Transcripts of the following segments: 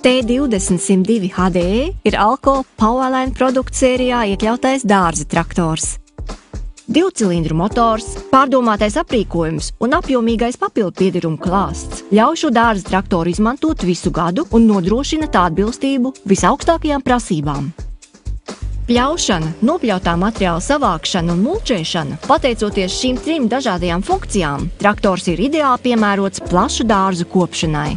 T20 HDE ir Alko Powerline produktu sērijā iekļautais dārza traktors. Divcilindru motors, pārdomātais aprīkojums un apjomīgais papildu piedirumu klāsts ļauj šo dārza traktoru izmantot visu gadu un nodrošina tā atbilstību visaugstākajām prasībām. Pļaušana, nopļautā materiāla savākšana un mulčēšana, pateicoties šīm 3 dažādajām funkcijām, traktors ir ideāli piemērots plašu dārzu kopšanai.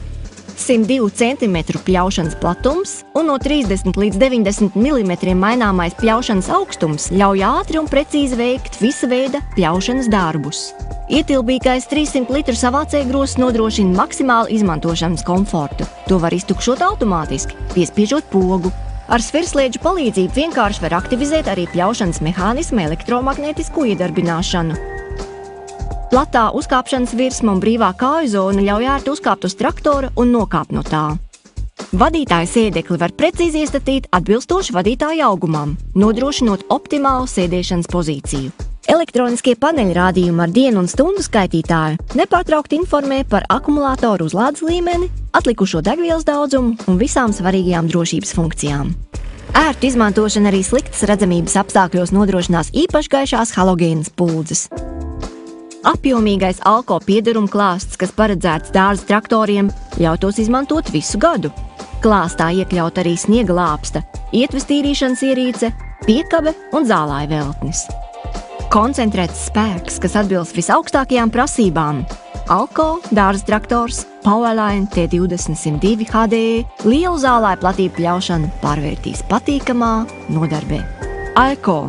102 cm pļaušanas platums un no 30 līdz 90 mm maināmais pļaušanas augstums ļauj ātri un precīzi veikt visa veida pļaušanas darbus. Ietilpīgais 300 litru savācējgrozs nodrošina maksimālu izmantošanas komfortu. To var iztukšot automātiski, piespiežot pogu. Ar svirslēdžu palīdzību vienkārši var aktivizēt arī pļaušanas mehānismu elektromagnētisko iedarbināšanu. Platā uzkāpšanas virsma un brīvā kāju zona ļauj ērti uzkāpt uz traktora un nokāpt no tā. Vadītāja sēdekli var precīzi iestatīt atbilstoši vadītāja augumam, nodrošinot optimālu sēdēšanas pozīciju. Elektroniskie paneļrādījumi ar dienu un stundu skaitītāju nepārtraukti informē par akumulātoru uzlādes līmeni, atlikušo degvielas daudzumu un visām svarīgajām drošības funkcijām. Ērtu izmantošana arī sliktas redzamības apstākļos nodrošinās īpaši gaišās halogēnas puldzes. Apjomīgais Alko piedirumu klāsts, kas paredzēts dārza traktoriem, ļauj tos izmantot visu gadu. Klāstā iekļaut arī sniega lāpsta, ietves tīrīšanas ierīce, piekabe un zālāja veltnis. Koncentrēts spēks, kas atbilst visaugstākajām prasībām. Alko dārza traktors, Powerline T20 HDE, lielu zālāja platību pļaušanu pārvērtīs patīkamā nodarbē. Alko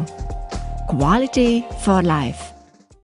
– Quality for life.